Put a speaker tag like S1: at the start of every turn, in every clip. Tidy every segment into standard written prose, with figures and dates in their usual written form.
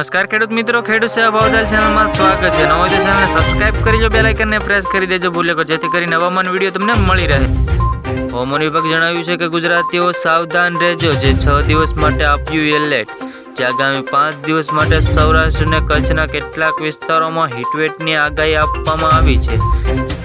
S1: નમસ્કાર ખેડૂત મિત્રો, ખેડૂત સેવા ભાવતાલ ચેનલમાં સ્વાગત છે। નવો જો ચેનલને સબસ્ક્રાઇબ કરીજો, બેલ આઇકનને પ્રેસ કરી દેજો ભૂલ્યો જેથી કરીને હવામાન વિડીયો તમને મળી રહે। હવામાન વિભાગ જણાવ્યું છે કે ગુજરાતીઓ સાવધાન રહેજો, જે 6 દિવસ માટે આપ્યું એલર્ટ। જે આગામી 5 દિવસ માટે સૌરાષ્ટ્ર અને કચ્છના કેટલાક વિસ્તારોમાં હીટવેવની આગાહી આપવામાં આવી છે।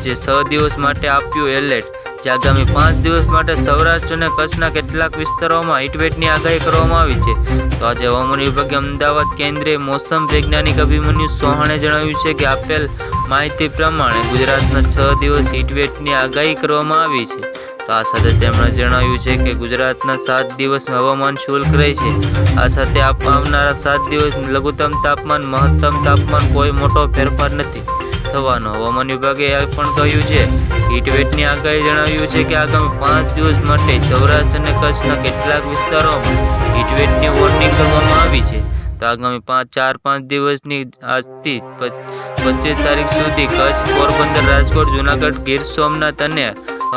S1: જે 6 દિવસ માટે આપ્યું એલર્ટ। જે આગામી 5 દિવસ માટે સૌરાષ્ટ્ર અને કચ્છના કેટલાક વિસ્તારોમાં હીટવેવની આગાહી કરવામાં આવી છે। તો આજે હવામાન વિભાગે અમદાવાદ કેન્દ્રીય મોસમ વૈજ્ઞાનિક અભિમન્યુ ચૌહાણે જણાવ્યું છે કે આપેલ માહિતી પ્રમાણે ગુજરાતના 6 દિવસ હીટવેવની આગાહી કરવામાં આવી છે। તો આ સાથે તેમણે જણાવ્યું છે કે ગુજરાતના 7 દિવસ હવામાન શુષ્ક રહેશે। આ સાથે આવનારા 7 દિવસ લઘુત્તમ તાપમાન મહત્તમ તાપમાન કોઈ મોટો ફેરફાર નથી થવાનો। હવામાન વિભાગે એ પણ કહ્યું છે હીટવેવની આગાહી જણાવ્યું છે કે આગામી 5 દિવસ માટે સૌરાષ્ટ્ર અને કચ્છના કેટલાક વિસ્તારોમાં હીટવેવની વોર્નિંગ કરવામાં આવી છે। તો આગામી 4-5 દિવસની આજથી 25 તારીખ સુધી કચ્છ, પોરબંદર, રાજકોટ, જૂનાગઢ, ગીર સોમનાથ અને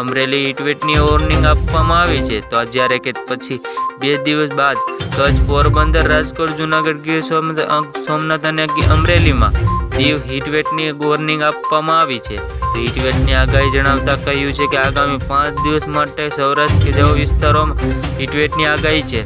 S1: અમરેલી હીટવેવની વોર્નિંગ આપવામાં આવી છે। તો જ્યારે કે પછી 2 દિવસ બાદ કચ્છ, પોરબંદર, રાજકોટ, જૂનાગઢ, ગીર સોમનાથ અને અમરેલીમાં હીટવેવની વોર્નિંગ આપવામાં આવી છે। હીટવેવની આગાહી જણાવતા કહ્યું છે કે આગામી 5 દિવસ માટે સૌરાષ્ટ્ર જેવા વિસ્તારોમાં હીટવેવની આગાહી છે।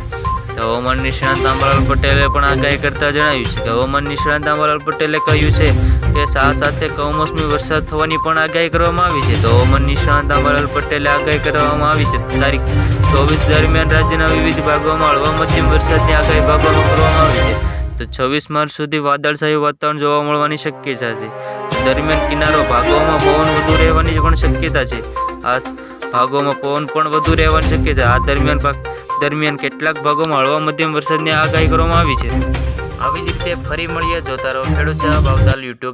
S1: હવામાન નિષ્ણાત અંબાલાલ પટેલે પણ આગાહી કરતા જણાવ્યું છે કે હવામાન નિષ્ણાત અંબાલાલ પટેલે કહ્યું છે કે સાથે કમોસમી વરસાદ થવાની પણ આગાહી કરવામાં આવી છે। તો હવામાન નિષ્ણાત અંબાલાલ પટેલે આગાહી કરવામાં આવી છે તારીખ 24 દરમિયાન રાજ્યના વિવિધ ભાગોમાં હળવા મધ્યમ વરસાદની આગાહી કરવામાં આવી છે। તો 26 માર્ચ સુધી વાદળછાયું વાતાવરણ જોવા મળવાની શક્યતા છે। દરમિયાન કિનારો ભાગોમાં પવન વધુ રહેવાની પણ શક્યતા છે। આ ભાગોમાં પવન પણ વધુ રહેવાની શક્યતા। આ દરમિયાન કેટલાક ભાગોમાં હળવા મધ્યમ વરસાદની આગાહી કરવામાં આવી છે। આવી જ રીતે ફરી મળીએ, જોતા રહો ખેડૂત સેવા ભાવતાલ યુટ્યુબ।